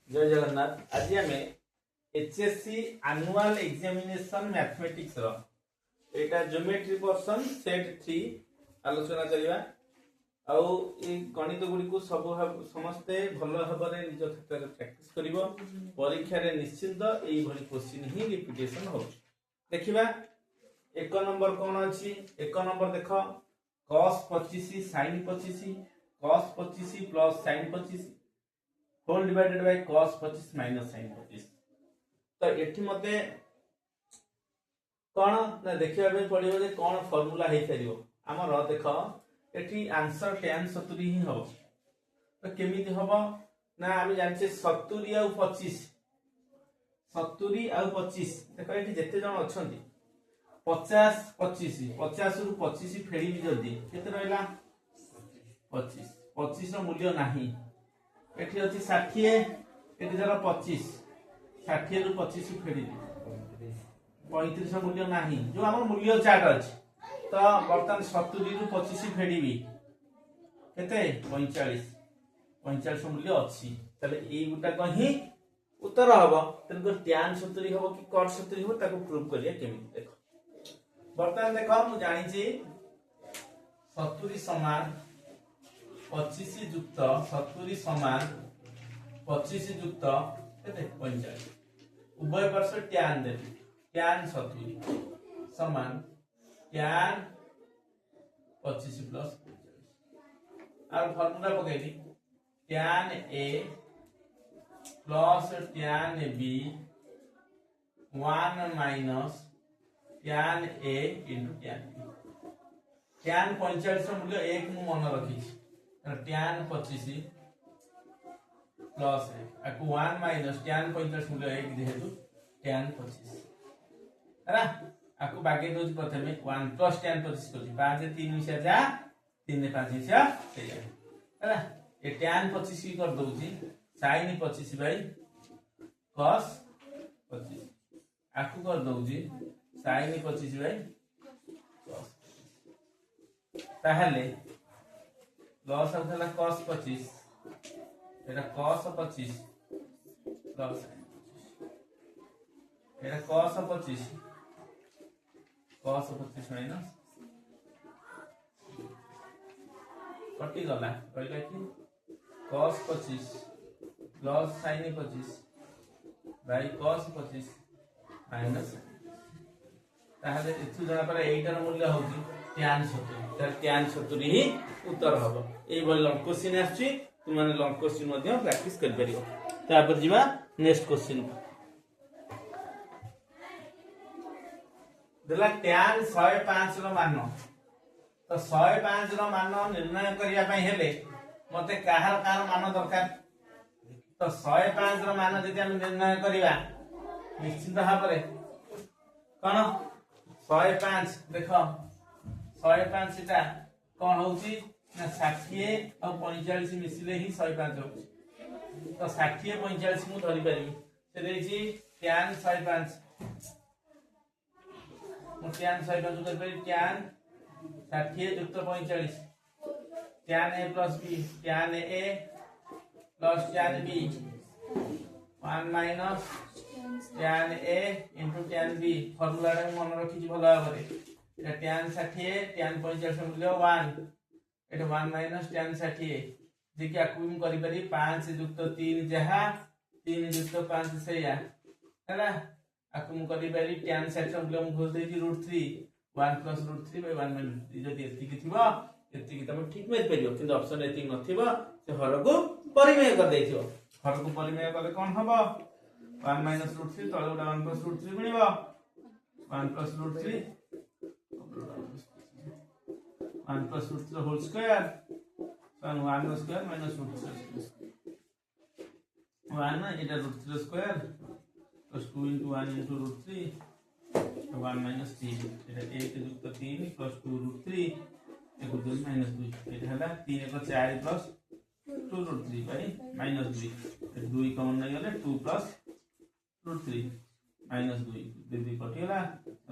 जय जगन्नाथ। आज आम एचएससी एनुअल एग्जामिनेशन मैथमेटिक्स एटा ज्योमेट्री पर्सन सेट 3 आलोचना करवा गणित गुड़ी को सब समस्ते भल भाव में निज क्षेत्र में प्रैक्टिस करिवो। परीक्षा रे निश्चित एई भली क्वेश्चन ही रिपीटेशन हो। देखिबा एक नंबर कौन अछि। एक नंबर देख cos 25 sin 25 cos 25 plus sin 25 whole divided by cos 25 minus sin 25। तो एठी मते कोन ना देखिबा पे पड़िबो जे कोन फार्मूला हे परिबो। हमर देख एठी आंसर tan 70 ही हो। तो केमिति होबो ना हम जानछे 70 आ 25 70 आ 25 देखो एठी जते जण अछंती 50 25 50 रु 25 फेडी भी जल्दी केते रहला 25 25 रो मूल्य नाही। एठी अछि 60 एठी जरा 25 60 रु 25 फेडी 35 रो मूल्य नाही जो हमर मूल्य चार्ट अछि। तो वर्तमान 70 रु 25 फेडी भी केते 45 45 रो मूल्य अछि। तले ए गुटा कहि उत्तर हबो। तनको tan 70 हबो कि cot 70 हबो ताको प्रूव करिया केमिति देखो। वर्तमान देखो मु जानि छी 70 समान 25 युक्त 70 समान 25 युक्त केते 45 उभय पार्श्व tan देबी tan 70 समान tan 25 प्लस 45 और फार्मूला पकेबी tan a plus tan b 1 minus tan a into tan b। tan 45 रो मूल्य 1 मु मन रखी tan 25 प्लस आकु 1 माइनस tan 45 मूल्य 1 जेहेतु tan 25 हैना आकु बागे दोज प्रथमे 1 प्लस tan 25 कोची 5 3 मिसा जा 3 5 मिसा से हैना ए tan 25 की कर दोजी sin 25 बाई cos 25 आकु कर दोजी sin 25 बाई cos ताहले लॉस होतला cos 25 एटा cos 25 plus iota cos 25 minus कटी गला कहला कि cos 25 plus sin 25 by cos 25 minus ताहले इथु जणा पर एटार मूल्य होची tan 70 तर tan 70 ही उत्तर हबो। एई बल लॉन्ग क्वेश्चन आछि तुम माने लॉन्ग क्वेश्चन मध्ये प्रैक्टिस कर परियो। तापर जिबा नेक्स्ट क्वेश्चन देला tan 105 रो मान। तो 105 रो मान निर्णय करिया पई हेले मते काहर मान दरकार। तो 105 रो मान जदि हम निर्णय करिवा निश्चित भाव रे कोन 105 देखो 105 सेटा कोन होउची ना 60 और 45 मिसिले ही 105 होउची। तो 60 45 मु धरि परिबी से देछि tan 105 मु tan 105 कर परिबी tan 60 युक्त 45 tan a plus b tan a plus tan b 1 minus tan a into tan b formula रे मन रखि जी भला भाबरे एटा tan 60 tan 45 मूल्य 1 एटा 1 माइनस tan 60 जे कि आकु हम करि परि 5 युक्त 3 जहा 3 युक्त 5 सेया हैला आकु हम करि परि tan 60 मूल्य हम घोष देछि √3 1 प्लस √3 बाय 1 माइनस जदि एति कि थिबो एति कि तम ठीक मेज परियो किंतु ऑप्शन एति नथिबो से हर को परिमेय कर देथिबो। हर को परिमेय करले कोन हबो 1 माइनस √3 तळे उडा 1 प्लस √3 मिलिबो 1 plus √3 1 plus √3 whole square 1 square minus √3 1 ना एटा √3 square plus 2 into 1 into √3 1 minus 3 एटा 1 युक्त 3 प्लस 2 √3 1 2 माइनस 2 एटा हला 3 1 4 प्लस 2 √3 बाय माइनस 2 2 कॉमन नहीं गले 2 प्लस √3 माइनस 2 2 कटिला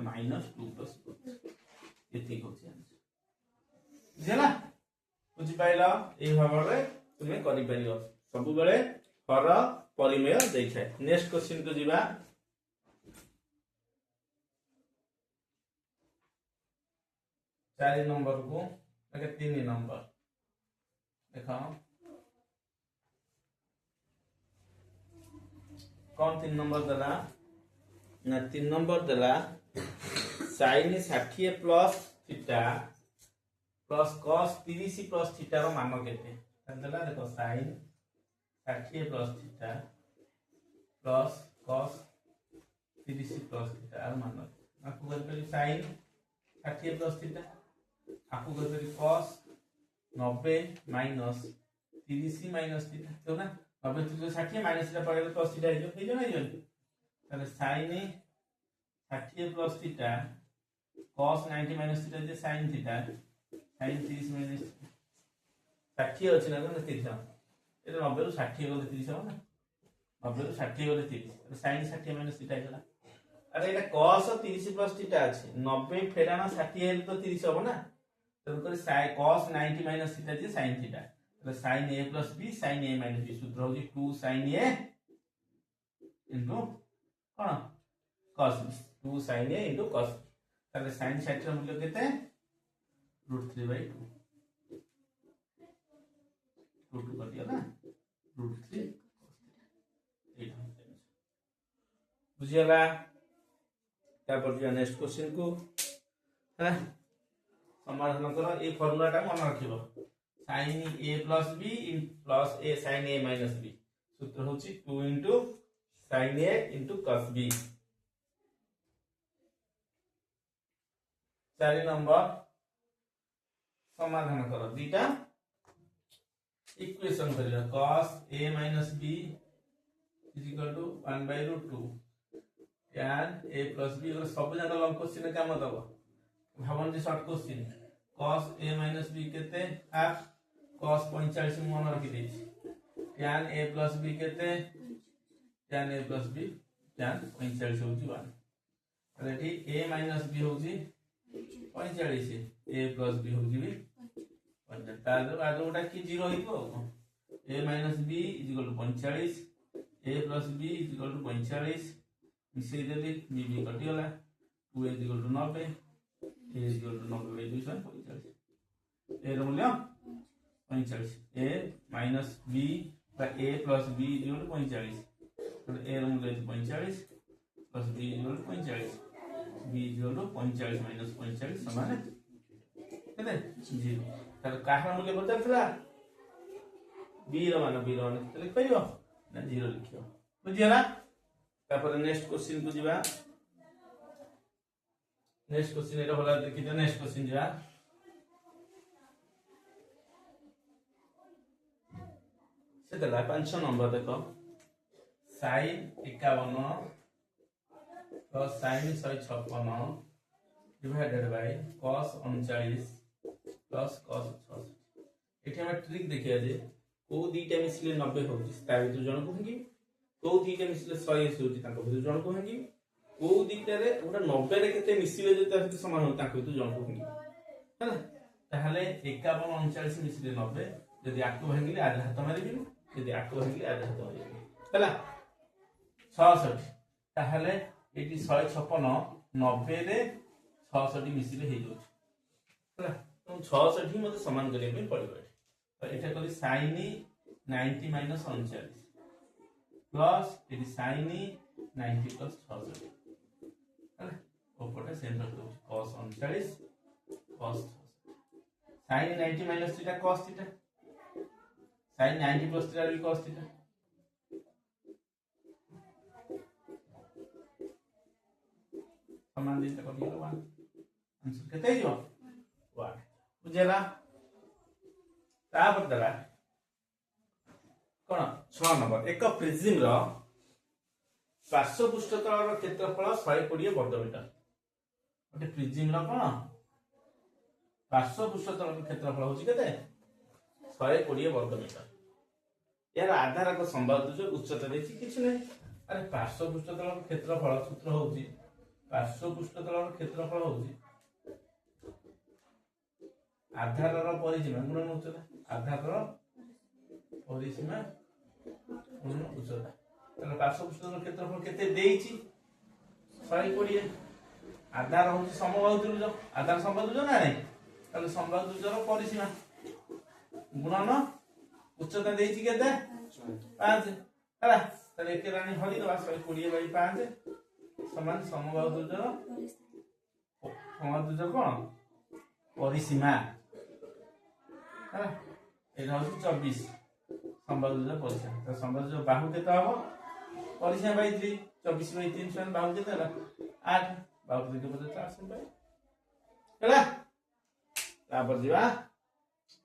माइनस 2 प्लस एति होछि आंसर जेला बुझि पाइला ए भाबरे तुमे करि परियो सब बेले हर परिमेय देखाए। नेक्स्ट क्वेश्चन को जीवा 4 नंबर को 3 नंबर देखा कौन 3 नंबर देला ना 3 नंबर देला sin 60 plus theta plus cos 30 plus theta रो मान केते देला देखो sin 60 plus theta plus cos 30 plus theta रो मान आपको कर पहले sin 60 प्लस थीटा आपको कर पहले cos 90 माइनस 30 माइनस थीटा तो ना 90 to 60 माइनस थीटा पड़ेगा प्लस थीटा हे जो नहीं ताले sin 60 plus theta cos 90 minus theta जे sin थीटा sin 30 माइनस 60 अछि ना ना 30 ए 90 ରୁ 60 गले 30 हो ना 90 ରୁ 60 गले 30 sin 60 माइनस थीटा हैला अरे एटा cos 30 प्लस थीटा अछि 90 फेराना 60 हेल तो 30 हो ना तो cos 90 माइनस थीटा जे sin थीटा तो sin a plus b sin a minus b सूत्र हो 2 sin a into cone cos b 2 sin a into cos ताले sin 60 रो मूल्य केते √3/2 √2 कर दिया ना √3 बुझियला तापर जो नेक्स्ट क्वेश्चन को है समाधान करो ए फार्मूला टा मन रखिबो sin a plus b plus a sin a minus b सूत्र होची 2 into sin a into cos b 4 number समाधान करो दीटा इक्वेशन करियो cos a minus b is equal to 1/√2 tan a plus b और सब जाक लॉन्ग क्वेश्चन काम दबो भावन जे short question cos a minus b केते हाफ cos 45 मन रखि देछि tan a plus b केते tan a plus b tan 45 होची 1 अरे एठी a minus b होची 45 a plus b होची भी 50 तार बाद ओटा की 0 हितो a minus b is equal to 45 a plus b is equal to 45 मिसे देली b b कटि होला 2 is equal to 90 a is equal to 90/245 a रो मूल्य 45 a minus b by a plus b is equal to 45 तो a रो मूल्य 45 plus b is equal to 45 b is equal to 45 minus 45 समान केते 0 तर काहा मूल्य बदलथला b रो मान लिख परियो ना 0 लिखियो बुझियला तापर नेक्स्ट क्वेश्चन को जीवा नेक्स्ट क्वेश्चन एटा होला देखि त नेक्स्ट क्वेश्चन जीवा सेतला 5 नंबर देखो sin 51 plus sin 156 divided by cos 39 plus cos 66 एठी हम ट्रिक देखिया जे को दीटा मिसले 90 होची ता भीतर जण को हंगी को दीटा मिसले 180 होची ताको भीतर जण को हंगी को दीटा रे ओटा 90 रे केते मिसिले जे ता भीतर समान हो ताको भीतर जण को हंगी हैना ताहाले 51 39 मिसले 90 यदि आको भांगिले आधा हाथ मारिबि यदि आको भांगिले आधा हाथ मारिबि हैला 66 ताहाले एटी 156 90 रे 66 मिसिले हे जोछ हैला तो 66 ही मते समान करे में पड़िबो तो एटा करी sin 90 minus 39 plus eighty sin 90 plus 66 हैला ओपटे सेंटर तो cos 39 cos 66 sin 90 minus theta cos theta sin 90 plus theta भी cos थीटा समान दिन तक दिलो 1 आंसर केते जो 1 बुझेला तापर दला कोन 6 नंबर एक प्रिज्म रो पार्श्व पृष्ठतल रो क्षेत्रफल 120 वर्ग मीटर ओटे प्रिज्म रो कोन पार्श्व पृष्ठतल रो क्षेत्रफल होची केते 120 वर्ग मीटर यार आधार को संबंध जो उच्चता देछि किछ नै अरे पार्श्व पृष्ठतल रो क्षेत्रफल सूत्र होची पार्श्व पृष्ठतल रो क्षेत्रफल होची आधार रो परिसीमा गुणन उच्चता आधार रो परिसीमा गुणन उच्चता তাহলে পার্শ্বপৃষ্ঠতল ক্ষেত্রফল কেতে দেইছি 120 আধার হচ্ছে সমবাহু ত্রিভুজ আধার সমবাহু ত্রিভুজ না নাই তাহলে সমবাহু ত্রিভুজর পরিসীমা গুণন উচ্চতা দেইছি কেতে 5 ହେଲା তাহলে একে রানী হরি দেবা 120/5 সমান সমবাহু ত্রিভুজর সমবাহু ত্রিভুজর কোন পরিসীমা ହେଲା এটা হচ্ছে 24 সমবাহু ত্রিভুজর পরিসীমা তো সমবাহু ত্রিভুজর বাহু কেতে হবে পরিসীমা বাই 3 24/3 সমান বাহু কেতে ହେଲା 8 বাহু থেকে বলতে 4 পাই ହେଲା তারপর ଯିବା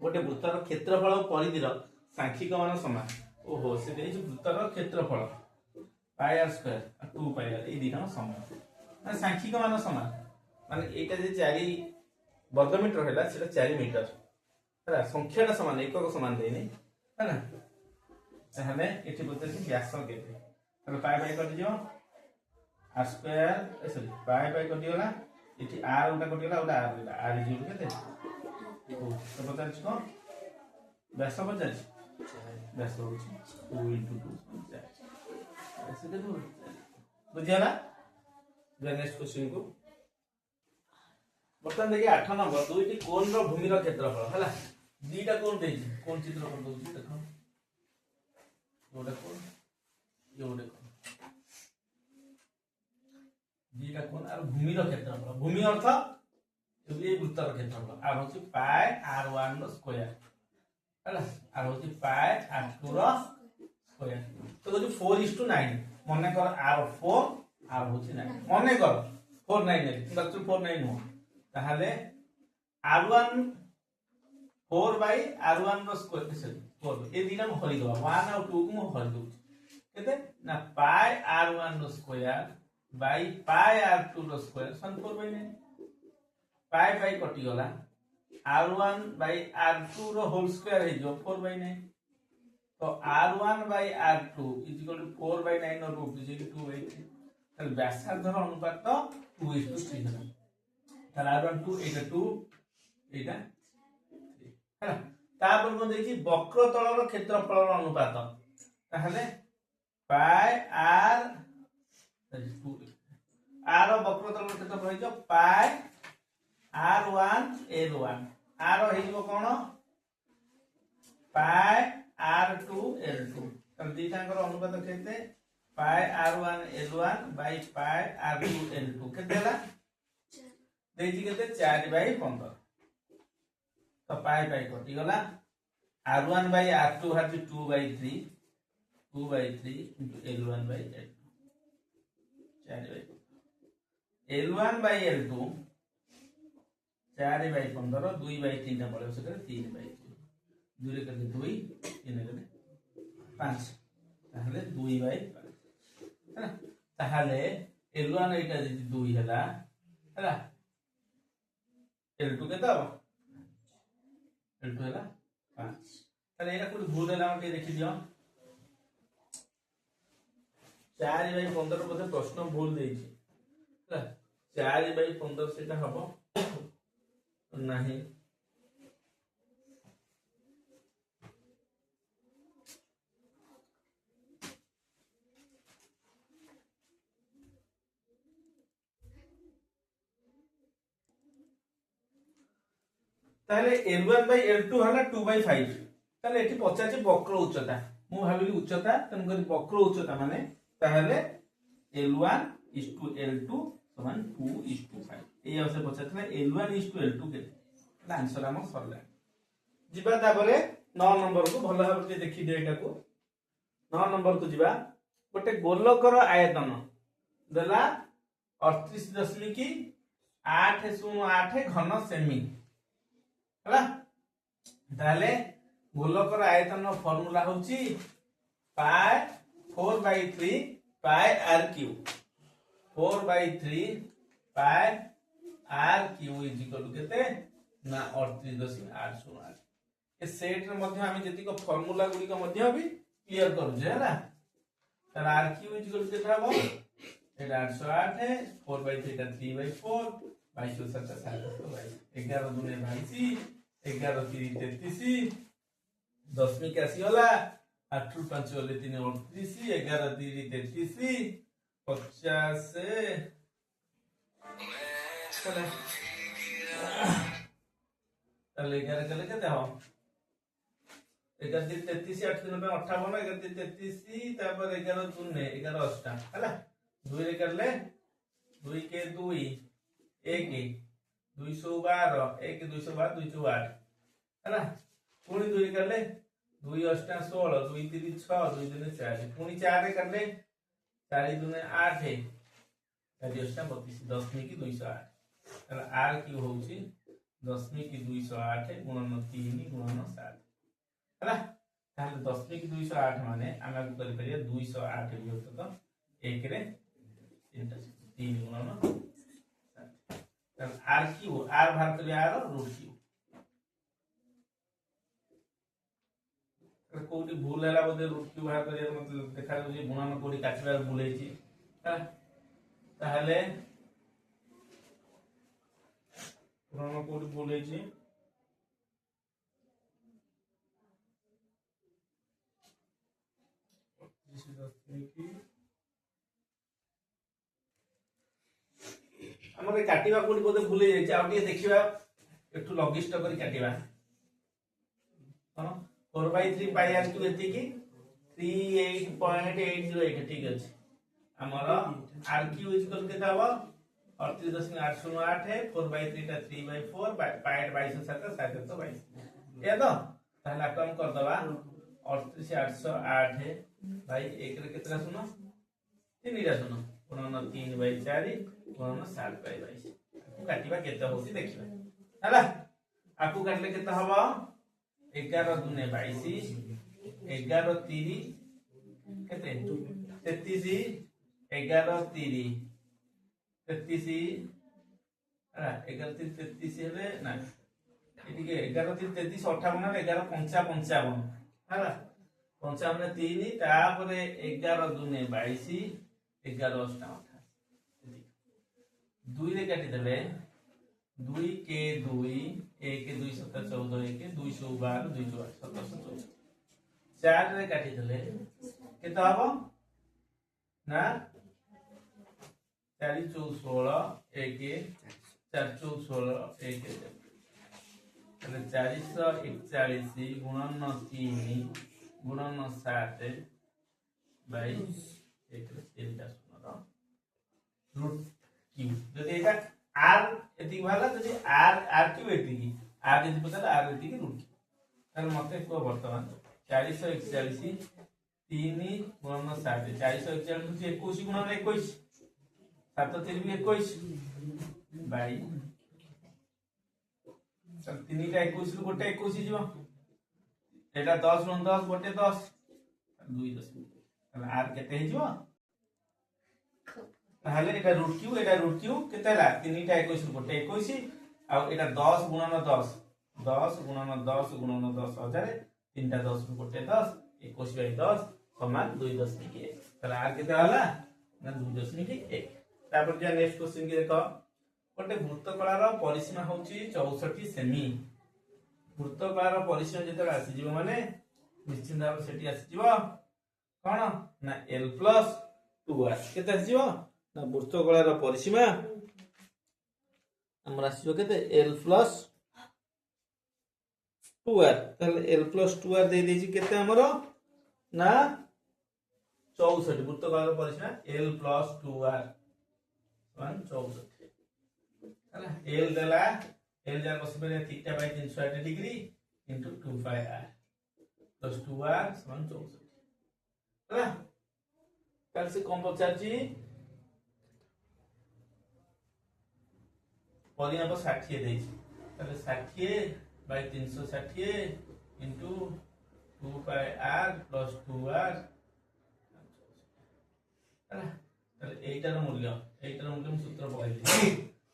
ଗୋଟେ ବୃତ୍ତର କ୍ଷେତ୍ରଫଳ ଓ ପରିଧିର ସାଂଖ୍ୟିକ ମାନ ସମାନ ଓହୋ ସେ ଦେଇଛି ବୃତ୍ତର କ୍ଷେତ୍ରଫଳ ପାଇ r ସ୍କয়ার আর 2 ପାଇ r এই দুইটা সমান মানে সাংখ্যিক মান সমান মানে এইটা যে 4 বর্গ মিটার ହେଲା সেটা 4 মিটার ହେଲା সংখ্যাটা সমান একক সমান দেইনি ହେଲା তাহলে এটি বলতেছি ব্যাস কেতে তাহলে পাই বাই কটিଯିବ r square sorry pi by কটি গলা এটি r উটা কটি গলা ওটা r ইজ কেতে তো পচারছি কোন ব্যাস পচারছি ব্যাস হচ্ছে 2 * 2 ऐसे के दूर बुझिया ना नेक्स्ट क्वेश्चन को बर्तमान देखिए 8 नंबर दुईटी कोण रो भूमि रो क्षेत्रफल हैला दीटा कोण देछि कोण चित्रफल दोछि देखो योडा कोण योडा कोण दीटा कोण और भूमि रो क्षेत्रफल भूमि अर्थ ये वृत्त रो क्षेत्रफल आ होछि पाई r1 रो स्क्वायर हैला आ होछि पाई r2 रो स्क्वायर तो जो 4:9 মনে কর r4 আর হচ্ছে 9 মনে কর 4 9 নেই কিন্তু एक्चुअली 4 9 নো তাহলে r1 4/r1 র স্কয়ার সরি 4 এই দিনা হরি দেবা 1 আর 2 কো হরি দেব কেতে না পাই r1 র স্কয়ার বাই পাই r2 র স্কয়ার সমান 4/9 পাই বাই কটি গলা r1/r2 র হোল স্কয়ার হই जो 4/9 तो r1/r2 = 4/9 और रूट इज 2/3 তাহলে ব্যাসার্ধর অনুপাত 2:3 হবে তাহলে r1 2 এটা 2 এটা 3 হ্যাঁ তারপর কোন দেখি বক্রতলর ক্ষেত্রফলর অনুপাত তাহলে পাই r 2 r বক্রতলর ক্ষেত্রফল হইছো পাই r1 l1 r হইব কোন পাই r2 l2 তাহলে দুইটাঙ্কর অনুপাত কেতে পাই r1 l1 by pi r2 l2 কেতে ହେଲା দেইছি কেতে 4/15 তো পাই পাই কটি গলা r1 বাই r2 হচ্ছে 2/3 l1 by l2 4/15 l1 by l2 4/15 2/3 টা পড়ে সেটা 3/3 2 রে কত 2 3 রে 5 তাহলে 2/5 হ্যাঁ তাহলে l1 এটা যদি 2 ହେଲା ହେଲା l2 কেতে হবে l2 ହେଲା 5 তাহলে এটা কোন ভুল ହେଲା আমাকে দেখি দিও 4/15 মধ্যে প্রশ্ন ভুল দেইছি ହେଲା 4/15 সেটা হবে नहीं তাহলে l1/l2 হলা 2/5 তাহলে এটি পচাছে বক্র উচ্চতা মু ভাবিলি উচ্চতা তেন করি বক্র উচ্চতা মানে তাহলে l1 l2 সমান 2:5 এই অবস্থা পচাতলা l1 l2 কেতে এটা आंसर हम सरला जिबा तापरे 9 नंबर को भलो भाबे देखि दे एटा को 9 नंबर को जिबा गोटे गोलकर आयतन देला 38.808 घन सेमी हला ताले गोलकर आयतन फार्मूला होची pi 4/3 pi r cube 4/3 pi r cube equal to केते ना 38.808 ए सेट रे मध्ये हम जति को फार्मूला गुडी को मध्ये भी क्लियर करू जे हला त r क्यूब इक्वल टू केते हबो एटा 808 है 4/3 टा 3/4 22 7 11 2 22 11 3 33 दशमिक आसी होला 8 ରୁ 5 ଗଲେ 3 38 11 3 33 50 ତାହେଲେ 11 କଲେ କେତେ ହବ 11 3 33 8 3 58 11 3 33 ତାପରେ 11 2 11 ଅଷ୍ଟା ହେଲା 2 ରେ करले 2 के 2 1 212 1 212 208 ହେଲା पुणी 2 रे करले 2 अष्टा 16 2 3 6 2 3 4 पुणी 4 रे करले 4 2 8 4 अष्टा 32 दशमिक 208 ताला आर की होउची दशमिक 208 गुणन 3 गुणन 7 ହେଲା ताले दशमिक 208 माने आमे को करि परिया 208 विभक्त तो 1 रे 3 गुणन 7 ताले आर की हो आर बाहर करिया आर रूट की कोटी भूल है बोधे रूट क्यू बाहर करिया मतलब देखा जे गुणन कोटी काटबार भूल हेची ताहले गुणन कोटी भूल हेची हमरे काटिबा कोटी बोधे भूल हेची आ टिके देखिबा एठु लॉगिस्ट करी काटिबा हां 4/3 पाई आर क्यू एति की 38.808 ठीक अछि हमर आर क्यू इक्वल केता हबो 38.808 है 4/3 टा 3/4 पाई 22 7 7 तो 22 या तो ताहला कम कर दबा 38.808 है भाई 1 रे केतना सुनो 3 रा सुनो गुणन 3/4 गुणन 7/22 काटिबा केता होसी देखिबा हला आकु काटले केता हबो 11 दुने 22 11 3 केते 33 11 3 33 आ 11 3 33 हेले ना एटी के 11 3 33 58 ना 11 55 55 हला 55 3 तापरे 11 दुने 22 11 88 2 रे काटी देबे 2 के 2 1 2 7 14 1 2 12 2 8 17 14 4 रे काटी देले केता हबो ना 4 4 16 1 4 4 16 1 तले 441 गुणन 3 गुणन 7 बाई 1 रे 3 टा सुनो रूट क्यू जदि एटा आर एति वाला जदि आर आर क्यू एति की आर जदि पता आर एति की रूट तार मते को वर्तमान 441 3 गुणन 7 441 21 गुणन 21 7 3 भी 21 बाई सब 3 टा 21 रु गोटे 21 जीव एटा 10 गुणन 10 गोटे 10 2 10 ताले आर केते हे जीव ताहले एटा रूट क्यू केते ला 3 टा 21 रु गोटे 21 आ एटा 10 गुणन 10 10 गुणन 10 गुणन 10 हजार 3 टा 10 रु गोटे 10 21/10 समान 2.1 ताले आर केते होला ना 2.1 तापर जे नेक्स्ट क्वेश्चन की देखो गोटे वृत्तकलार परिसीमा होची 64 सेमी वृत्तकलार परिसीमा जेते आसी जीव माने निश्चित भाव सेठी आसी जीव कोन ना l + 2r केते आसी जीव ना वृत्तकलार परिसीमा हमर आसी जीव केते l + 2r ताले l + 2r दे देजी केते हमरो ना 64 वृत्तकलार परिसीमा l + 2r 64 हला l देला l जार बसबे theta by 360 degree into 2 pi r + 2r 64 हला कल से कौन पचार जी परिणाम 60 देई तले 60 bye 360 into 2 pi r + 2r हला तले एटार मूल्य हम सूत्र पकाइली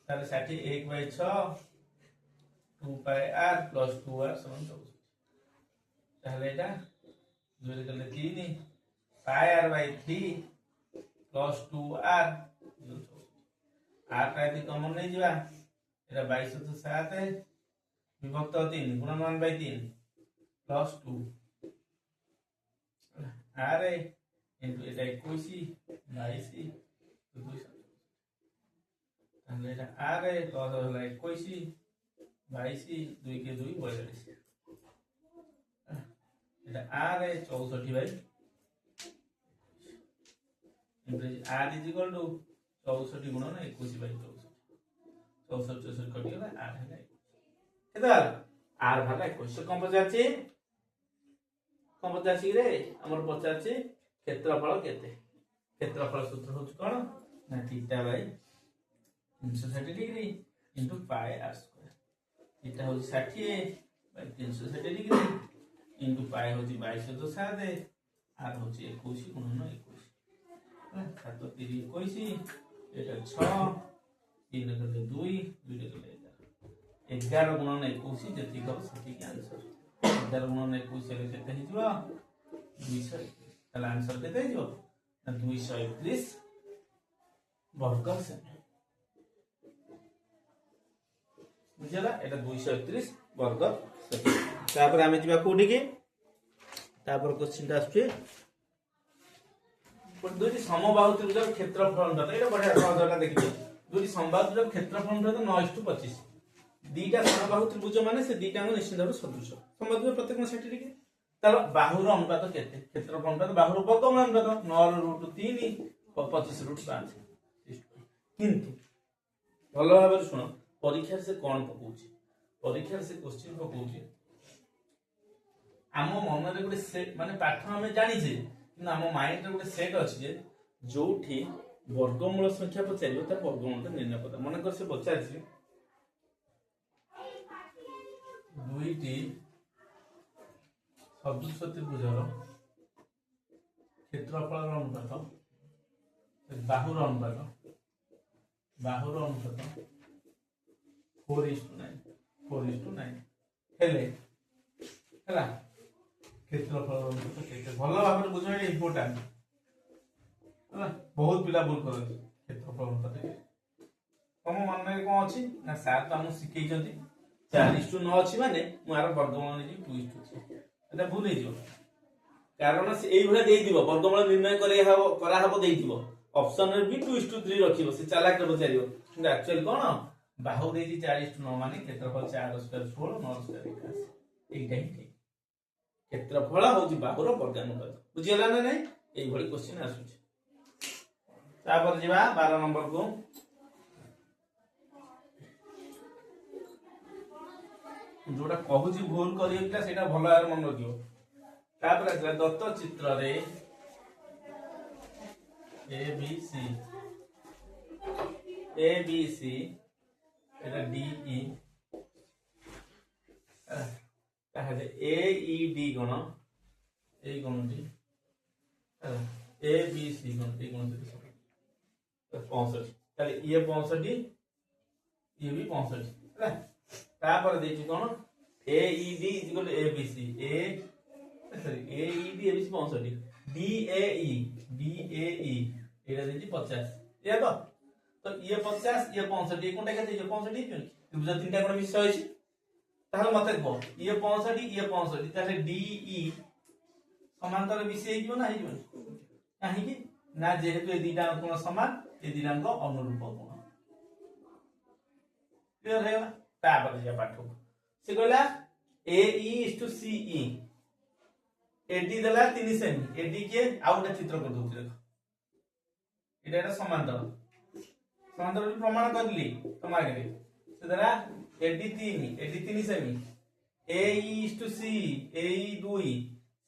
ताले 60 1/6 2 पाई r + 2r = 64 ताले एटा जोरे करले 3 पाई r/3 + 2r r का यदि कॉमन नहीं जीवा एटा 22 तो 7 विभक्त 3 गुणन 1/3 + 2 आरे इंटू এটা 21 22 তাহলে এটা আরে কত হলো 21 22 2 কে 2 42 এটা আরে 64 ভাই into r is equal to 64 गुणन 21 बाई 64 64 कटिगला r है केते r भाग 21 कम पचाची रे हमर पचाची क्षेत्रफल केते क्षेत्रफल सूत्र होच कोन ना theta by 360 degree into pi r square theta हो 60 बाई 360 डिग्री इनटू पाई हो 22/7 r हो 21 गुणन 21 7 3 21 এটা 6 3 গলে 2 2 গলে 11 গুণন 21 যেতি হবে সেটি आंसर 11 গুণন 21 এর কেতে হিজব 200 তাহলে आंसर কেতে হিজব না 231 বর্গ সেমি বুঝলা এটা 231 বর্গ সেমি তারপরে আমি যাবা কোডি কি তারপর কোশ্চেনটা আসছে দুটি সমবাহু ত্রিভুজের ক্ষেত্রফল অনুপাত এটা বড় সহজটা দেখিছো দুটি সমবাহু ত্রিভুজের ক্ষেত্রফল অনুপাত 9:25 দুইটা সমবাহু ত্রিভুজ মানে সে দুইটা অঙ্গ নিশ্চিত ভাবে সদৃশ সমবাহু ত্রিভুজ প্রত্যেক 60 ডিগ্রি তাহলে বাহুর অনুপাত কেতে ক্ষেত্রফল অনুপাত বাহুর বর্গমূল অনুপাত 9√3 25/5 কিন্তু ভালো ভাবে শুনো পরীক্ষার সে কোন পকাউছি পরীক্ষার সে কোশ্চেন পকাউছি আম মନରେ গোটে সেট মানে পাঠ আমি জানিছে কিন্তু ଆମ ମାଇଣ୍ଡରେ ଗୋଟେ ସେଟ୍ ଅଛି ଯେ ଯୋଉଠି ବର୍ଗମୂଳ ସଂଖ୍ୟା ପଚାରିବ ତା ବର୍ଗମୂଳଟା ନିର୍ଣ୍ଣୟ କର ମନେକର ସେ ପଚାରିଛି ଦୁଇଟି ସଦୃଶ ତ୍ରିଭୁଜର କ୍ଷେତ୍ରଫଳର ଅନୁପାତ ବାହୁର ଅନୁପାତ 4:9 ହେଲେ ହେଲା क्षेत्रफल भल भाव बुझे इम्पोर्टाट है बहुत पिला भूल कर क्षेत्रफल तुम मन में कौन अच्छी ना सार तो आमको शिखई 4:9 अच्छी माने मुझे वर्गमूल नहीं 2:3 भूल हो कारण से यही वर्गमूल निर्णय ऑप्शन भी 2:3 रखियो से चालाक पचार कि एक्चुअली कौन बाहु 4:9 माने क्षेत्रफल 4 स्क्वायर 16 9 स्क्वायर 81 एटा ही क्षेत्रफल होची बाहुर वर्गानुपात बुझियला ना नहीं एई भली क्वेश्चन आसुची तापर जिबा 12 नंबर को जोटा कहूची भूल करियला सेटा भलो यार मन रखियो तापर आसला दत्त चित्र रे A B C Etah D E তাহলে এ ই ডি গুণ এই গুণটি এ বি সি গুণ এই গুণটি 65 তাহলে ইয়ে 65 ইয়ে भी 65 ହେଲା তারপরে দেখি কোন A E D equal A B C A sorry A E D A B C 65 D A E এটা দেখি 50 ঠিক আছে তো ইয়ে 50 ইয়ে 65 কোনটা কেটে 65 দিবেন ত্রিভুজ তিনটা কোণ মিশ্র হইছে তাহলে মতে কো ইয়ে 65 তাহলে ডি ই সমান্তর মিশে হইব না হইব কাহি কি না যেহেতু এই দুইটা কোণ সমান এই দুইটাঙ্ক অনুরূপ কোণ ক্লিয়ার হয়ে গেল তারপরে যা পাঠ সে কইলা এ ই টু সি ই এডি দেলা 3 সেমি এডি কে আউটা চিত্র করে দউছি দেখো এটা একটা সমান্তর প্রমাণ করলি তোমার আগে সে দ্বারা एडी 3 सेमी ए टू सी ए 2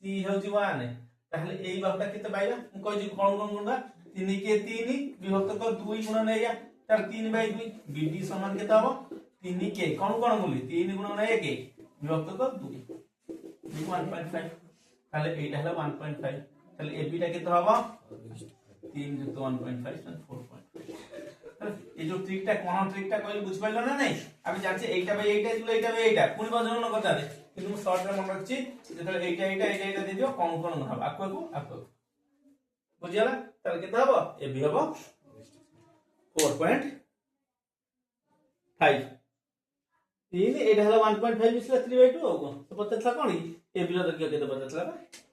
सी होजी 1 ताहले एई बाहुटा केते पाइबा मु कहि जी कोन गुणा 3 के 3 विभक्त कर 2 गुणा नैया तार 3/2 बीडी समान केते हबो 3 के कोन बोली 3 गुणा 1 विभक्त कर 2 1.5 ताहले एटा हला 1.5 ताहले एबी टा केते हबो 3 युक्त 1.5 4.5 এই যে ট্রিকটা কোন ট্রিকটা কইলে বুঝ পাইলো না নাই আমি জানছি এইটা বাই এইটা ছিল এইটা বাই এইটা কোন বজনন কথা রে কিন্তু আমি শর্ট রে মনে রাখছি যেটা এইটা দিয়ে দিও কোন কোন হবে আকু বুঝিলা তাহলে কত হবে এ বি হবে 4.5 3 এটা হলো 1.5 মিশলা 3/2 আর কোন তো পড়তেছলা কোন এ বি র দরকার কেতে পড়তেছলা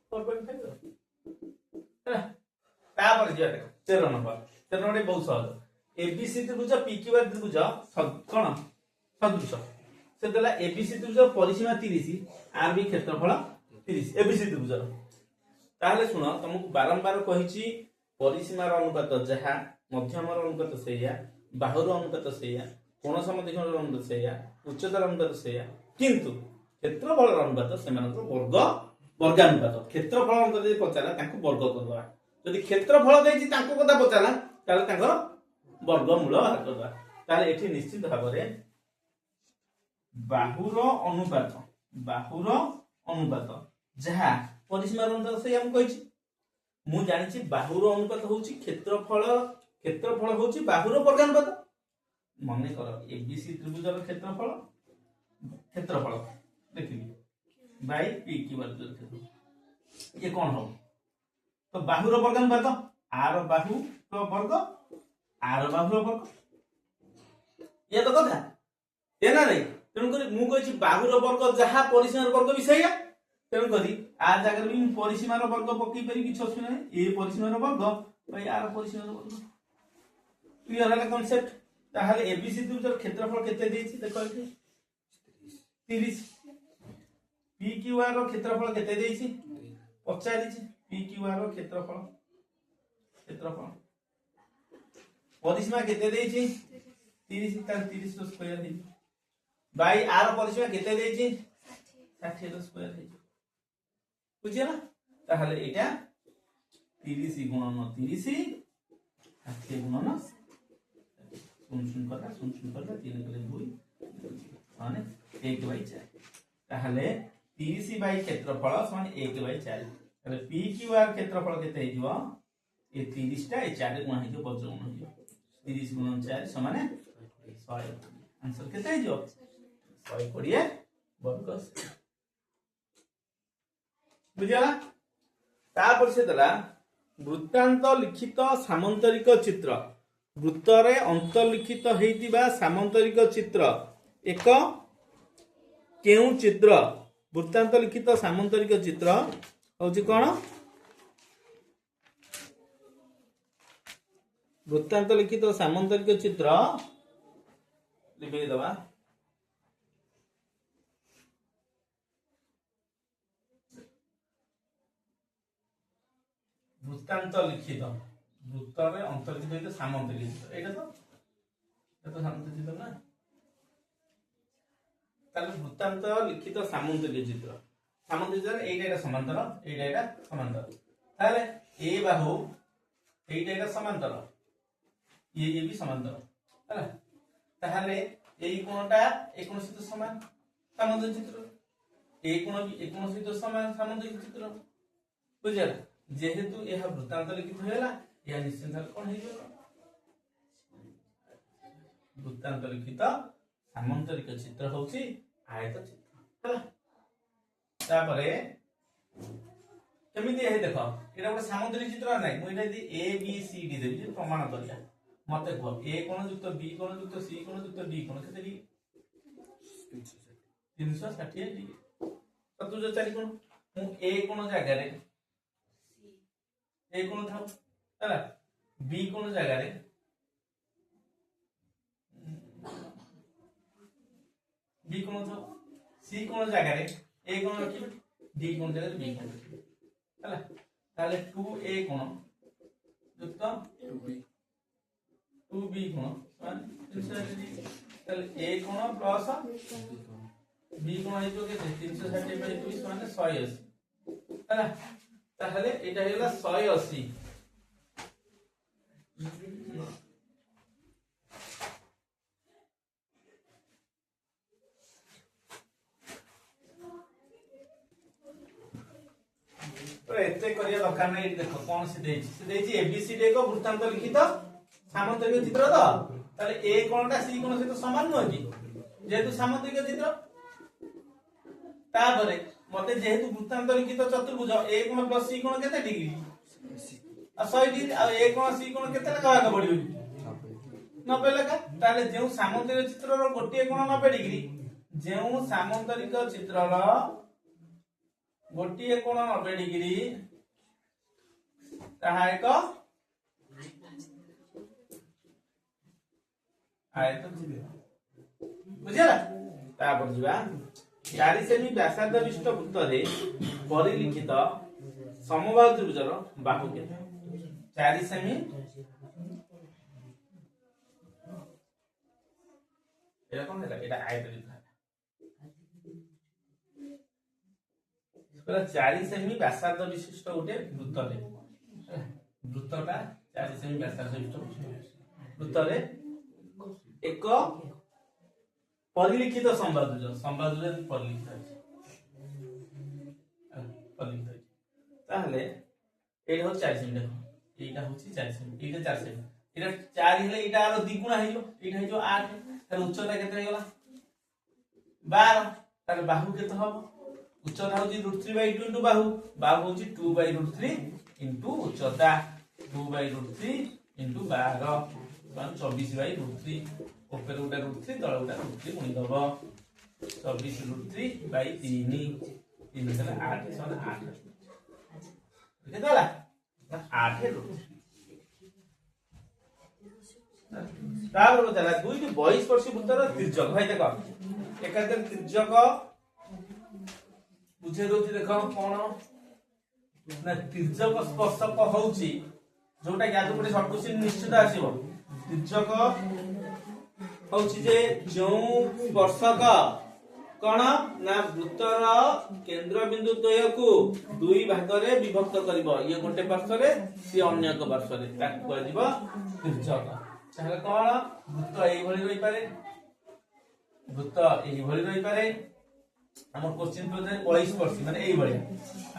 4.5 ହେଲା तापर जिया देख 13 नंबर 13 नंबर बहुत सहज एबीसी त्रिभुज पीक्यूआर त्रिभुज कोन सदृश से देला एबीसी त्रिभुज परिसीमा 30 आर बी क्षेत्रफल 30 एबीसी त्रिभुज ताहले सुनो तुमको बारंबार कहिची परिसीमार अनुपात जहा मध्यमर अनुपात सेया बाहुर अनुपात सेया कोण समद्विखंडर अनुपात सेया उच्चतार अनुपात सेया किंतु क्षेत्रफल अनुपात सेमानकर वर्ग वर्गानुपात क्षेत्रफल अनुपात जे पचारा तांको वर्ग करबा यदि क्षेत्रफल देछि तांको कथा पचारा ताले तांकर वर्गमूल बाहर करबा ताले एठी निश्चित भाव रे बाहुर अनुपात जहा परिसीमार अनुपात से हम कहिछि मु जानिछि बाहुर अनुपात होछि क्षेत्रफल होछि बाहुर वर्गानुपात मने कर एबीसी त्रिभुजर क्षेत्रफल देखिबी बाय पी क्यू आर क्षेत्रफल ये कोन हो तो बाहुर वर्गानुपात आर बाहु तो वर्ग आर बाहुर वर्ग ये तो कथा ए ना रे तेनु करी मु कहिछि बाहुर वर्ग जहा परिसीमार वर्ग विषय तेनु करी आ जगह भी परिसीमार वर्ग पकई परि किछ असुना ए परिसीमार वर्ग भाई आर परिसीमार वर्ग क्लियर है कांसेप्ट ताहले एबीसी त्रिभुजर क्षेत्रफल केते देछि देखो एठी 30 पी क्यू आर रो क्षेत्रफल केते देछि 45 पी क्यू आर रो क्षेत्रफल परिसीमा केते देछि 30 तार 30 रो स्क्वायर है बाई आर परिसीमा केते देछि 60 रो स्क्वायर है बुझिया ना ताहले एटा 30 गुणन 30 60 गुणन सुन करता 3 करे 2 माने 1/4 ताहले 30 बाई क्षेत्रफल समान 1/4 ताहले पी क्यू आर क्षेत्रफल केते हिजो ए 30 टा ए 4 गुणा हिजो वज्र गुणा हिजो 30 गुणन 4 समान 100 आंसर केते हिजो 120 वर्ग बुझिया तापर से दला वृत्तांत लिखित सामंतरिक चित्र वृत्तरे अंतर्लिखित हेतिबा सामंतरिक चित्र एक केउ चित्र वृत्तांत लिखित सामंतरिक चित्र होछि कोन वृत्तांत लिखित सामंतरिक चित्र लिखि दबा वृत्तांत लिखित वृत्तरे अंतर्लिखित सामंतरिक चित्र एटा तो सामंतरिक चित्र ना ताले वृत्तांत लिखित सामंतरिक चित्र एटा समांतर एटा समांतर ताले ए बाहु एटा समांतर ये भी समांतर हैला ताले एई कोणटा ए कोण सहित समान सामंतरिक चित्र ए कोण भी ए कोण सहित समान सामंतरिक चित्र बुझिया जेहेतु यह वृत्तांत लिखित होला या निश्चित भाव कोन हे वृत्तांत लिखित सामंतरिक चित्र होछि आयत चित्र हैला तापरे केमिति हे देखो एटा ଗୋଟେ सामंतरिक चित्र नै मु एटा दी ए बी सी डी देबी जे प्रमाण करिया मते को ए कोण युक्त बी कोण युक्त सी कोण युक्त डी कोण केते डी 360 डी तो तुझे चारि कोण मु ए कोण जागा रे ए कोण था हैला बी कोण जागा रे बी कोण था सी कोण जागा रे ए कोण रखी डी कोण जागा रे बी कोण रखी हैला ताले 2a कोण युक्त 2b कोण मान ताले a कोण प्लस b कोण हे जो के 360 बाय 2 माने 180 हैला ताहले एटा हेला 180 तो एते करिया दरकार नै देखो कोन से देछि एबीसीडी को वृत्तांत लिखित सामंतरिक चित्र तो ताले ए कोनटा सी कोन से तो समान न कि जेतु सामंतरिक चित्र तापरे मते जेहेतु वृत्तांत लिखित चतुर्भुज ए कोन प्लस सी कोन केते डिग्री आ 100 डिग्री आ ए कोन सी कोन केते लगा पड़िबो 90 लगा ताले जेउ सामंतरिक चित्र रो गोटे कोन 90 डिग्री जेउ सामंतरिक चित्र रो गोटे कोण 90 डिग्री ताहा एक आयत बुझिला तापर जिबा 4 सेमी व्यासार्ध विशिष्ट वृत्तरे परिलिखित समबाहु त्रिभुजर बाहु केते 4 सेमी एटा कोन है एटा आयत लिखा पूरा 4 सेमी व्यासार्ध विशिष्ट गोटे वृत्तरे वृत्तटा 4 सेमी व्यासार्ध विशिष्ट वृत्तरे एक परिलिखित संवाद परिलिखित परिलिखित ताहले एटा हो 4 सेमी देखो एटा होची 4 सेमी एटा 4 सेमी एटा 4 हेले एटा आरो द्विगुण हेजो एटा हेजो 8 तार उच्चता केते हेगला 12 तार बाहु केते हबो उच्चता होची √3/2 इनटू बाहु बाहु होची 2/√3 इनटू उच्चता 2/√3 इनटू 12 24/√3 ऊपर उटा √3 तळ उटा √3 गुणी दबो 24√3/3 3 मतलब 8 सन 8 केते होला 8 तापर चला दुईटी 22 वर्ष भीतर तिर्यक भाई देखो एकादर तिर्यक बुझे दोची देखो कोन ना तिर्यक स्पर्शक होउची जोटा कि आजु पटे शॉर्ट क्वेश्चन निश्चित आसीबो तिर्यक होउची जे जो स्पर्शक कोन ना वृत्तर केंद्र बिंदु द्वय को दुई भाग रे विभक्त करिवो ये गोटे पार्श्व रे सी अन्य एक पार्श्व रे ताकू कहजिवो तिर्यक ताहले कोन वृत्त एई भली रही पारे वृत्त एई भली रही पारे हमर क्वेश्चन पे 22 वर्ष माने एई भली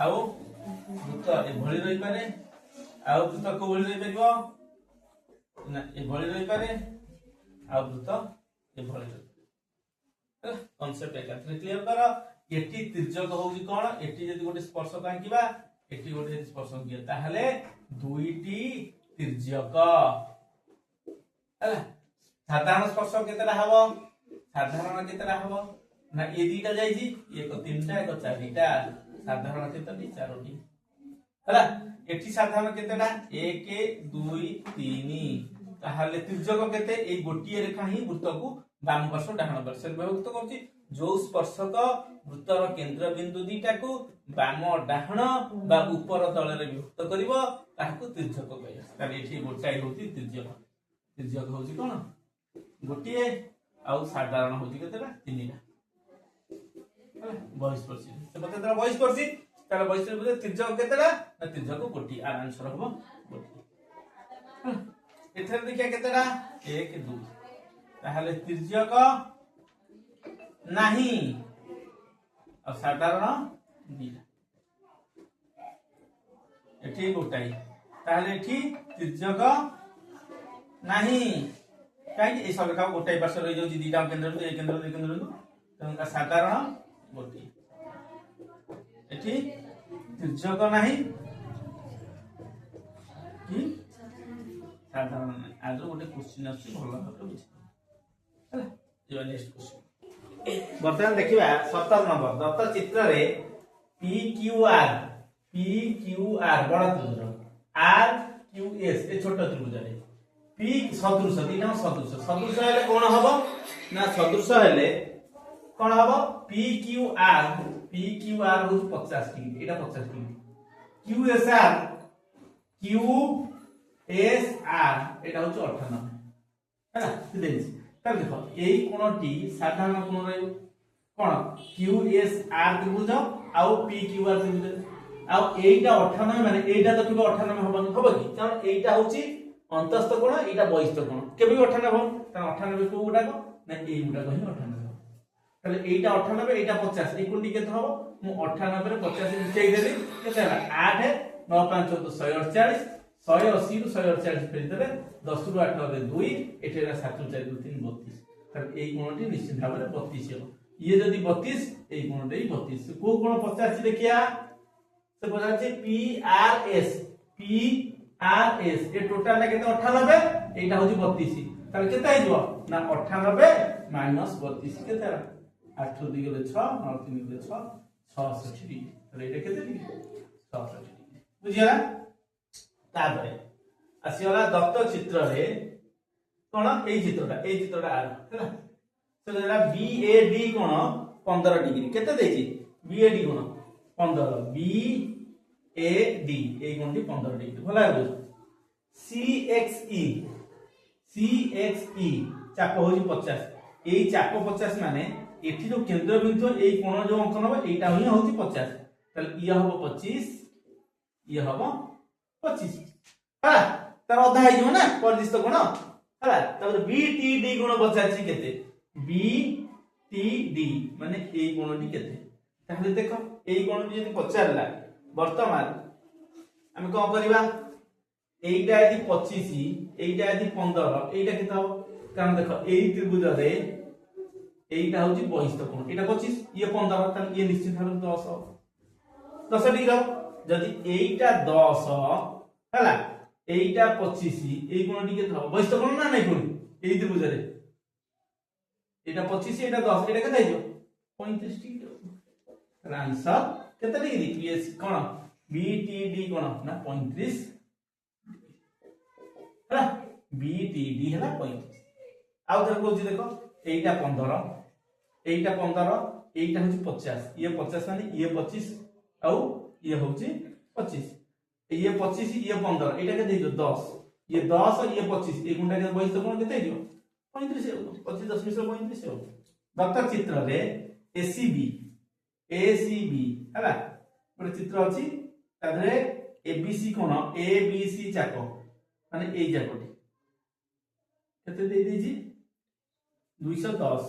आउ वृत्त एई भली रही पारे आउ वृत्त को भली रही परिवो ना एई भली रही पारे आउ वृत्त एई भली रही कॉन्सेप्ट एका क्लियर करो एटी तिर्यक होउची कोन एटी जदी गोटे स्पर्शक आंकिबा एटी गोटे जदी स्पर्शक किया ताहले दुईटी तिर्यक हला साधारण स्पर्शक केतेला हबो साधारण केतेला हबो ना ए दीटा जाईजी एक तीनटा एक चारिटा साधारण केतेटी चारोटी हला एटी साधारण केतेला 1 2 3 ताहले तिर्यक केते ए गोटिए रेखा ही वृत्त को बाम पार्श्व डाहाण पार्श्व विभक्त करछि जो स्पर्शक वृत्तर केंद्र बिंदु दीटा को बाम डाहाण बा ऊपर तळे रे विभक्त करिवो ताहाको तिर्यक कहय ताले एठी गोटाई होती तिर्यक तिर्यक होउची कोन गोटिए आउ साधारण होउची केतेला तीनटा 22 वर्ष से बते तरा 22 वर्ष ताले 22 रे तिर्यक केतेला ना तिर्यक गोटी आर आंसर होबो गोटी एथरे देखिया केतेला 1 2 ताहले तिर्यक नाही और साधारण दिला एठी गोटाई ताहले एठी तिर्यक नाही काई ए सब रेखा गोटाई पार्श्व रही जाउची दीटा केंद्र ए केंद्र तनका साधारण गोटी एठी तिर्यक नाही कि साधारण नाही आज गोटे क्वेश्चन अछि भलो भाबे बुझ हला जे नेक्स्ट क्वेश्चन वर्तमान देखिबा 17 नंबर दत्त चित्र रे PQR बड़ त्रिभुज RQS ए छोट त्रिभुज रे P सदृश दिना सदृश हेले कोन हबो ना सदृश हेले कोन हबो PQR हो 50 डिग्री एटा 50 डिग्री QSR एटा हो 98 हैना देछि तब देखो एई कोनटी साधारण कोन रहयो कोन QSR त्रिभुज आउ PQR त्रिभुज आउ एटा 98 माने एटा तो 98 हबो कि कारण एटा होची अंतस्थ कोण एटा बहिस्थ कोण केबे 98 हो त 98 को गुडा को ना ए गुडा को ही 98 हो तले एटा 98 एटा 50 ए कोंडी केते हो मु 98 रे 50 मिसई देली केते हला 8 9 5 14 148 180 रु 148 फेरि देबे 10 रु 8 रे 2 एटेरा 7 4 2 3 32 तले ए कोणटी निश्चित भाबे 32 हो ये जदी 32 ए कोणटे 32 को कोण 50 देखिया से बोला छै PRS ये टोटल ना केते 98 एटा होजी 32 ताले केते आइबो ना 98 माइनस 32 केते 8 2 गले 6 9 3 गले 6 66 डिग्री ताले एटा केते डिग्री 66 डिग्री बुझिया तापर आसीगला दत्त चित्र रे कोन एई चित्रटा आर हैला तो देला BAD कोन 15 डिग्री केते देछि BAD कोन 15 BAD एई कोनटी 15 डिग्री भला हो CXE चाप होजी 50 एई चाप 50 माने एठी जो केंद्र बिंदु एई कोण जो अंकन हो एटा ही होची 50 तले ये हबो 25 ये हबो 25 हा तार अधा है जो ना परिदिष्ट कोण हला तबर BTD कोण बचाची केते BTD माने एई कोणटी केते ताहले देखो एई कोणटी यदि पचारला वर्तमान हम कोन करबा एइटा यदि 25 एइटा यदि 15 एइटा केते हो कारण देखो एई त्रिभुज रे एइटा होची बहिष्ठ कोण एटा 25 ये 15 त ये निश्चित भाव 10 डिग्री जदि एइटा 10 हला एइटा 25 एई कोणटी केते हो बहिष्ठ कोण ना नै कोण एई त्रिभुज रे एटा 25 एटा 10 एटा केते हो 35 डिग्री आंसर केते डिग्री पीएस कोण BTD कोण ना 35 है BTD है 35 आउ थर कहूँ देखो एटा 15 एटा 15 एटा होची 50 ये 50 माने ये 25 आउ ये होची 25 ये 25 ये 15 एटा के देजो 10 ये 10 और ये 25 ए गुंडा के बहिष्ठ कोण केते दियो 35 25 10 मिश्र 35 हो दत्त चित्र रे ACB हैला गोटे चित्र अछि तादरे ABC कोण ABC चाप माने ए चापटी केते दे दीजी 210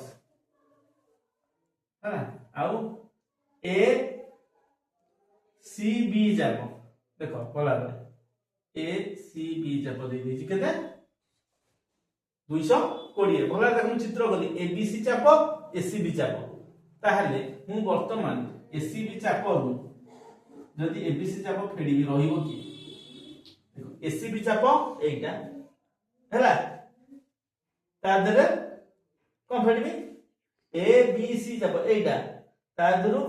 है आउ ACB चाप देखो बोला ACB चाप दे दीजी केते 220 बोला देखो चित्र गली ABC चाप ACB चाप ताहले मु वर्तमान ACB चाप रु जदि ABC चाप फेडी रहिबो की देखो ACB चाप एटा हैला तादरे कोन फेडबी ABC चाप एटा तादरु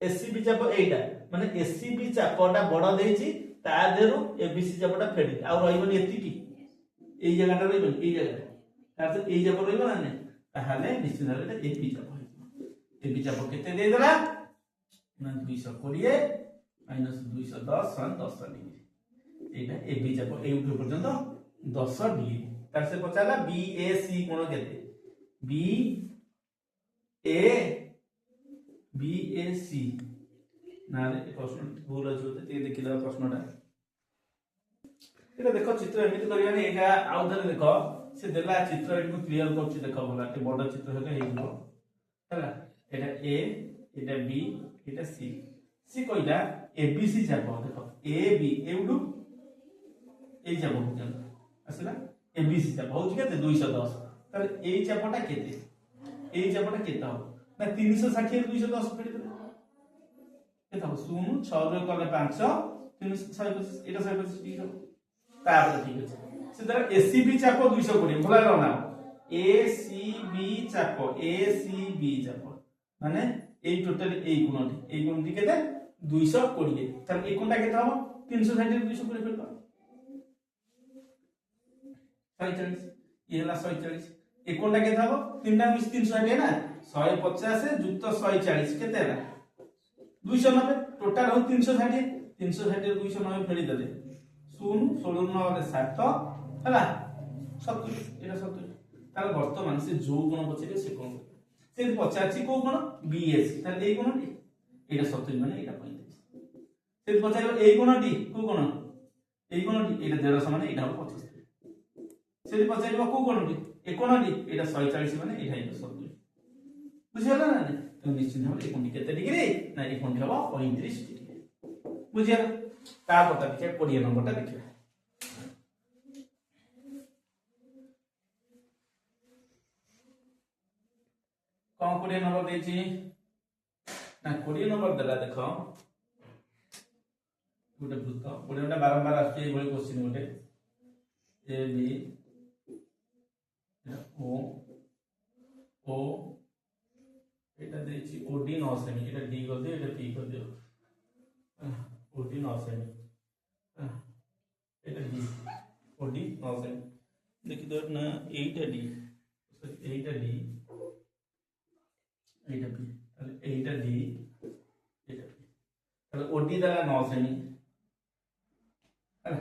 ACB चाप एटा माने ACB चापटा बड़ देछि तादरु ABC चापटा फेडी आ रहिबनी एति की एई जगहटा रहिबनी एई जगह तार एई चाप रहिबो ना ताहाले निश्चित भाबे AB चाप AB चाप केते दे देला ना 220 माइनस 210 सन 10 डिग्री एटा AB चाप ए उठो पर्यंत 10 डिग्री तार से पचाला BAC कोण केते BAC ना रे प्रश्न भूल अछि ते देखिला प्रश्नटा एटा देखो चित्र एमिति करिया ने एटा आउ धरे देखो से देला चित्र एटु क्लियर करछि देखो भला ते बड़ चित्र हेले हेइबो हैला एटा A Etah B Etah C कहिला ABC चाप देखो AB एउडु ए चाप पर्यंत आसला ABC चाप होछि केते 210 ताले ए चापटा केते ए चापटा केता हो ना 360 210 फेडी दे केता हो 0 6 रे कले 5 325 एटा 125 डिग्री हो तापर ठीक अछि से तरह ACB चाप 220 भला रहना ACB चाप माने ए टोटल ए कोणटी केते 220 तार ए कोणटा केता हो 360 220 फेडी दो 140 ये हला 140 ए कोणटा केता हो तीनटा मिस 360 है ना 150 जुक्त 140 केते है 290 टोटल हो 360 290 फेडी देले 0 16 9 7 हला 70 एटा 70 तार वर्तमान से जो कोण पछे से कोण से पचाची को कोण BAC तार ए कोणटी एटा 70 माने एटा 35 से पचाइबो ए कोणटी को कोण ए कोणटी एटा 150 माने एटा 25 से पचाइबो को कोणटी ए कोणटी एटा 140 माने एटा 70 बुझियला ना तो निश्चित भाबे ए कोणटी केते डिग्री ना ए कोणटी हबो 35 डिग्री बुझियला ता पता देखिए 20 नंबरटा देखिए कौन 20 नंबर देछि ना 20 नंबर देला देखो गोटे वृत्त 20 बारंबार आछे ए भली क्वेश्चन गोटे ए बी ओ एटा देछि OD 9 सेमी एटा D कर दे एटा P कर दियो OD 9 सेमी এটা ডি ওডি 9 সেমি দেখি তো না এইটা ডি এইটা ডি এইটা বি তাহলে এইটা ডি এটা বি তাহলে ওডি দ্বারা 9 সেমি है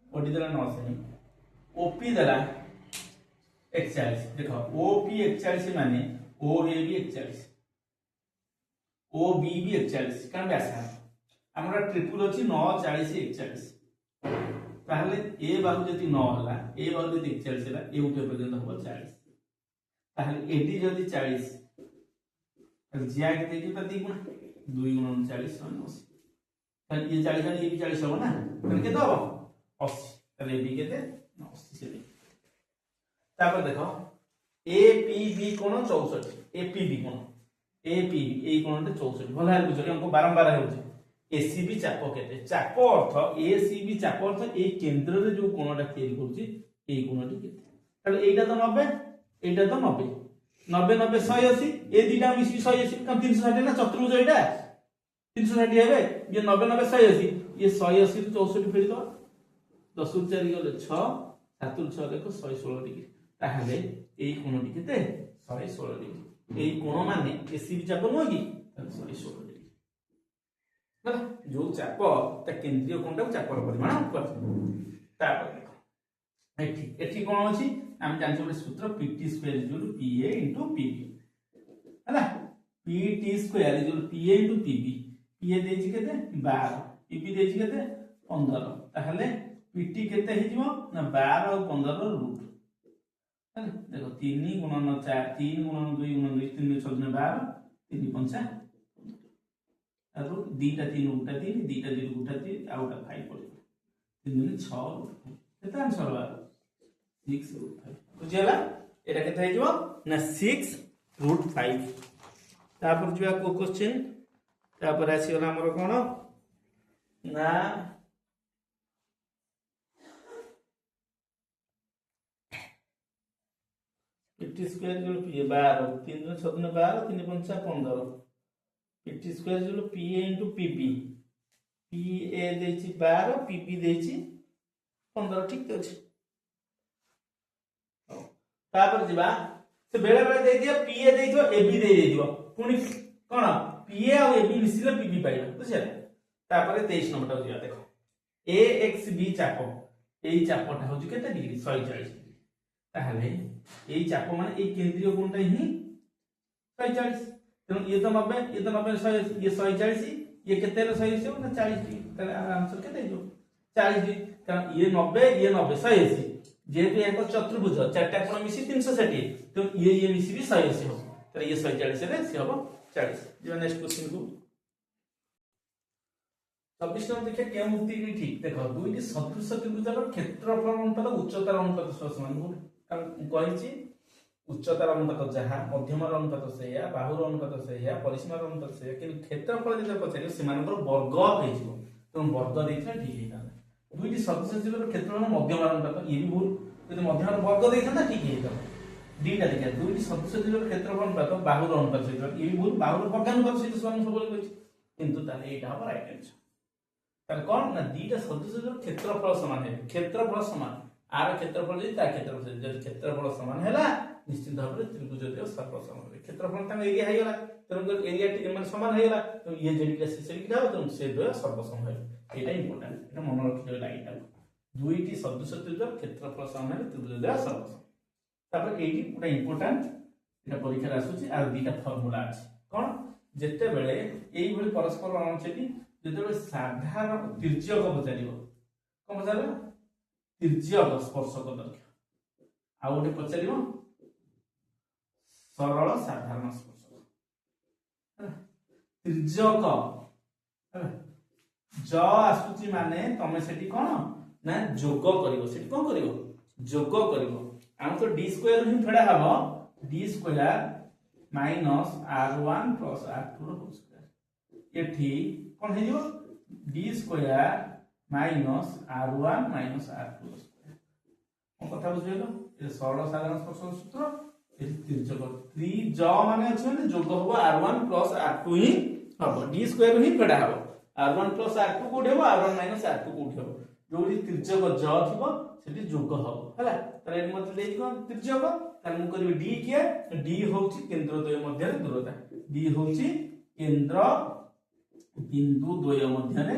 ओडी द्वारा 9 सेमी ओपी द्वारा 41 देखो ओपी 41 माने ओ ए भी 41 ओ बी भी 41 कारण व्यासार्ध हमरा ट्रिपल अछि 9 40 41 ताहले ए बाहु जति 9 हला ए बाहु जति 41 हला ए उठे पर्यंत हो 40 ताहले एडी जति 40 ताहले जिया के देखि त 2 गुण 2 गुण 40 80 ताहले ये 40 ये भी 40 हो ना ताहले केते हो 80 ताहले ए बी केते 80 से तापर देखो ए पी बी कोण 64 ए पी बी कोण ए पी बी ए कोणटे 64 भला है बुझो हमको बारंबार होउछ एसीबी चाप केते चाप अर्थ एसीबी चाप अर्थ ए केंद्र रे जो कोणटा तयारी करूची ए कोणटी केते ताले एटा तो 90 एटा तो 90 90 90 180 ए दिटा मिसी 180 कम 360 ना चतुर्भुज एटा 360 हेबे ये 90 90 180 ये 180 ରୁ 64 फेरी दो 10 ରୁ 4 गले 6 7 ରୁ 6 देखो 116 डिग्री ताहले ए कोणटी केते 116 डिग्री ए कोण माने एसीबी चाप नो की 116 डिग्री ना जो चाप ता केंद्रीय कोणटा चाप परिमाण कर तापर देखो एठी एठी कोन अछि हम जानछु बे सूत्र pt square equal to pa into pb हैला pt square equal to pa into pb pa देछि केते 12 pb देछि केते 15 ताहले pt केते हि जिवो ना 12 और 15 रो रूट हैला देखो 3 गुणन 4 3 गुणन 2 गुणन 2 3 6 12 3 5 आरो दीटा 3 उल्टा 3 दीटा 2 उल्टा 3 आउटा 5 पड़े 3 6 केते आंसर बा 6 रूट 5 बुझियला एटा केते हे जिवो ना 6 रूट 5 तापर जिवा को क्वेश्चन तापर आसी गला हमर कोन ना pt स्क्वायर जो p 12 3 6 12 3 5 15 pt स्क्वायर जो pa into pb pa देछि 12 pb देछि 15 ठीक अछि तापर जिबा से बेले बेले दे दिया pa दे दियो ab दे दियो पुनी कोन pa और ab मिसिले pb पाइबा बुझिया तापर 23 नंबर जिबा देखो axb चाप एई चापटा हो केते डिग्री 140 डिग्री ताहले एई चाप माने एई केंद्रीय कोणटा ही 140 तो ये तो 90 ये तो 90 ये 140 ये कितने रे 180 ना 40 डिग्री ताले आंसर केते जो 40 डिग्री कारण ये 90 180 जेहेतु एक चतुर्भुज चारटा कोण मिसी 360 तो ये मिसी भी 180 हो तो ये 140 रे से हो 40 जो नेक्स्ट क्वेश्चन को 26 नंबर देखिए क्या मुक्ति की ठीक देखो दुईटी सदृश त्रिभुजर क्षेत्रफल अनुपात उच्चतार अनुपात समान कारण कहिछि उच्चतार अनुपात जहा मध्यमर अनुपात सेया बाहुर अनुपात सेया परिसीमार अनुपात सेया किंतु क्षेत्रफल जे पछारि सेमानकर वर्ग हेजिवो तो वर्ग देइछा ठीक हेता दुईटी सदृश त्रिभुजर क्षेत्रफल मध्यमर अनुपात ये भी भूल यदि मध्यमर वर्ग देइछा ना ठीक हेता दीटा देखिया दुईटी सदृश त्रिभुजर क्षेत्रफल अनुपात बाहुर अनुपात सहित ये भी भूल बाहुर वर्गानुपात सहित समान सबले कहिछि किंतु ताले एटा हो राइट आंसर ताले कोन ना दीटा सदृश त्रिभुजर क्षेत्रफल समान है क्षेत्रफल समान आर क्षेत्रफल जे ता क्षेत्रफल जे क्षेत्रफल समान हैला निश्चित भाव में त्रिभुज देव सर्व समान क्षेत्रफल तंग एरिया हेगला तेनु एरिया टी मन समान हेगला तो ये जेडिका से लिखा हो तो से द्वय सर्व समान है एटा इंपोर्टेंट एटा मन रखियो लाइनटा दुईटी सदृश त्रिभुज क्षेत्रफल समान है त्रिभुज देव सर्व समान तापर एटी पूरा इंपोर्टेंट एटा परीक्षा आसुची आ दुईटा फार्मूला अछि कोन जेते बेले एई भली परस्पर अनुच्छेदी जेते बेले साधारण तिर्यक पचारिबो कोन पचारबो तिर्यक स्पर्शक दैर्घ्य आ ओटे पचारिबो सरल साधारण स्पर्शक तिर्यक ज आसुची माने तमे सेठी कोन ना जोग करिवो सेठी कोन करिवो जोग करिवो हम तो d स्क्वायर ही फेडा हबो d square minus r1 plus r2 रो होल स्क्वायर एठी कोन हे जिवो d square minus r1 minus r2 रो स्क्वायर को कथा बुझिलो ए सरल साधारण स्पर्शक सूत्र तिर्यक 3 ज माने अछि माने जोग हबो r1 प्लस r2 ही हबो d स्क्वायर ही फेडा हबो r1 प्लस r2 कोड हबो r1 माइनस r2 कोड हबो जो तिर्यक ज थिबो सेठी जोग हबो हैला ताले एटी मते देई कोन तिर्यक ताले मु करबी डी किया डी होउची केंद्र द्वय मध्य दूरता डी होउची केंद्र बिंदु द्वय मध्य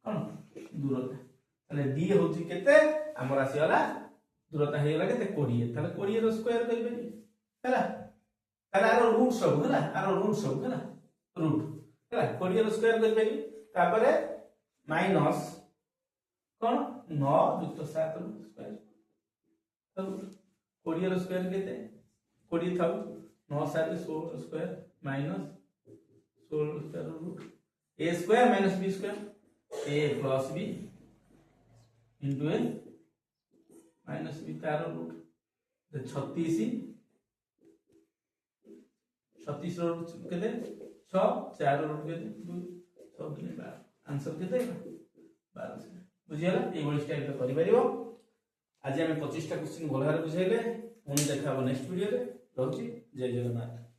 कोन दूरता ताले डी होउची केते हमर आसी वाला दूरता हे गेला केते 20 ताले 20 रो स्क्वायर करबे हैला ताले आरो रूट सब हैला आरो रूट सब हैला रूट हैला 20 रो स्क्वायर करबे तापरे माइनस कौन 9 युक्त 7 स्क्वायर तब 20 रो स्क्वायर केते 20 थाउ 9 7 16 square minus 16 square root a square minus b square a plus b into a minus b तार रूट 36 36 रो रूट केते 6 4 रूट केते 2 6 2 12 आंसर केते 12 बुझियला ए बडी स्टाइल तो करि परिबो आज हम 25 टा क्वेश्चन भल भारे बुझाइले पुनी देखा नेक्स्ट वीडियो रे रहउची जय जगन्नाथ।